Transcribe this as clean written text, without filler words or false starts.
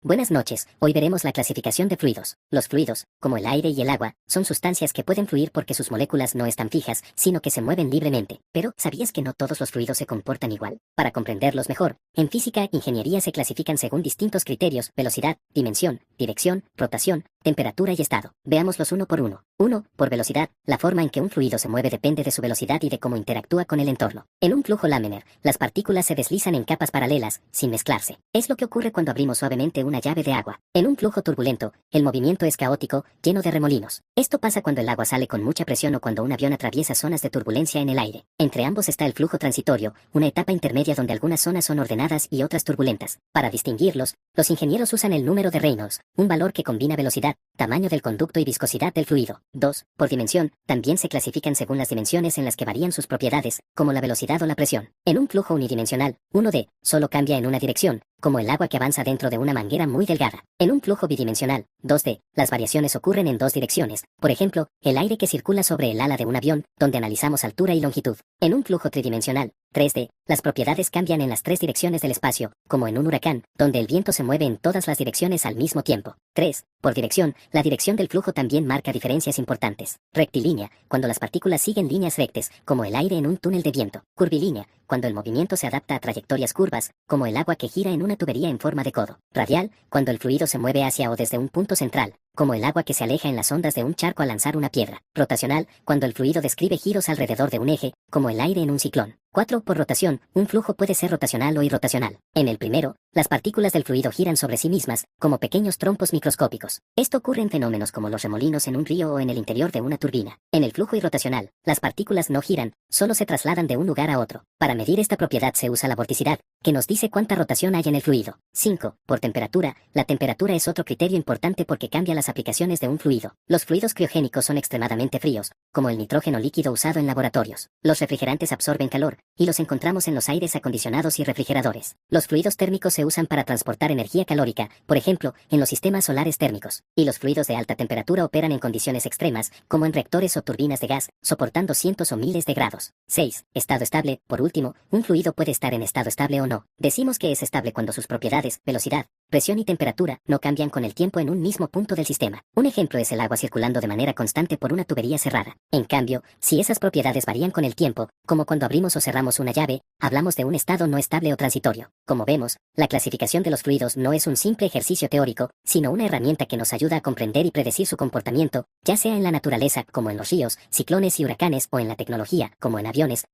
Buenas noches, hoy veremos la clasificación de fluidos. Los fluidos, como el aire y el agua, son sustancias que pueden fluir porque sus moléculas no están fijas, sino que se mueven libremente. Pero, ¿sabías que no todos los fluidos se comportan igual? Para comprenderlos mejor, en física e ingeniería se clasifican según distintos criterios: velocidad, dimensión, dirección, rotación, temperatura y estado. Veámoslos uno por uno. 1. Por velocidad, la forma en que un fluido se mueve depende de su velocidad y de cómo interactúa con el entorno. En un flujo láminar, las partículas se deslizan en capas paralelas, sin mezclarse. Es lo que ocurre cuando abrimos suavemente una llave de agua. En un flujo turbulento, el movimiento es caótico, lleno de remolinos. Esto pasa cuando el agua sale con mucha presión o cuando un avión atraviesa zonas de turbulencia en el aire. Entre ambos está el flujo transitorio, una etapa intermedia donde algunas zonas son ordenadas y otras turbulentas. Para distinguirlos, los ingenieros usan el número de Reynolds, un valor que combina velocidad, tamaño del conducto y viscosidad del fluido. 2. Por dimensión, también se clasifican según las dimensiones en las que varían sus propiedades, como la velocidad o la presión. En un flujo unidimensional, 1D solo cambia en una dirección, como el agua que avanza dentro de una manguera muy delgada. En un flujo bidimensional, 2D, las variaciones ocurren en dos direcciones. Por ejemplo, el aire que circula sobre el ala de un avión, donde analizamos altura y longitud. En un flujo tridimensional, 3D, las propiedades cambian en las tres direcciones del espacio, como en un huracán, donde el viento se mueve en todas las direcciones al mismo tiempo. 3. Por dirección, la dirección del flujo también marca diferencias importantes. Rectilínea, cuando las partículas siguen líneas rectas, como el aire en un túnel de viento. Curvilínea, cuando el movimiento se adapta a trayectorias curvas, como el agua que gira en una tubería en forma de codo. Radial, cuando el fluido se mueve hacia o desde un punto central, como el agua que se aleja en las ondas de un charco al lanzar una piedra. Rotacional, cuando el fluido describe giros alrededor de un eje, como el aire en un ciclón. 4. Por rotación, un flujo puede ser rotacional o irrotacional. En el primero, las partículas del fluido giran sobre sí mismas, como pequeños trompos microscópicos. Esto ocurre en fenómenos como los remolinos en un río o en el interior de una turbina. En el flujo irrotacional, las partículas no giran, solo se trasladan de un lugar a otro. Para medir esta propiedad se usa la vorticidad, que nos dice cuánta rotación hay en el fluido. 5. Por temperatura, la temperatura es otro criterio importante porque cambia las aplicaciones de un fluido. Los fluidos criogénicos son extremadamente fríos, como el nitrógeno líquido usado en laboratorios. Los refrigerantes absorben calor, y los encontramos en los aires acondicionados y refrigeradores. Los fluidos térmicos se usan para transportar energía calórica, por ejemplo, en los sistemas solares térmicos. Y los fluidos de alta temperatura operan en condiciones extremas, como en reactores o turbinas de gas, soportando cientos o miles de grados. 6. Estado estable. Por último, un fluido puede estar en estado estable o no. Decimos que es estable cuando sus propiedades, velocidad, presión y temperatura, no cambian con el tiempo en un mismo punto del sistema. Un ejemplo es el agua circulando de manera constante por una tubería cerrada. En cambio, si esas propiedades varían con el tiempo, como cuando abrimos o cerramos una llave, hablamos de un estado no estable o transitorio. Como vemos, la clasificación de los fluidos no es un simple ejercicio teórico, sino una herramienta que nos ayuda a comprender y predecir su comportamiento, ya sea en la naturaleza, como en los ríos, ciclones y huracanes, o en la tecnología, como en aviones,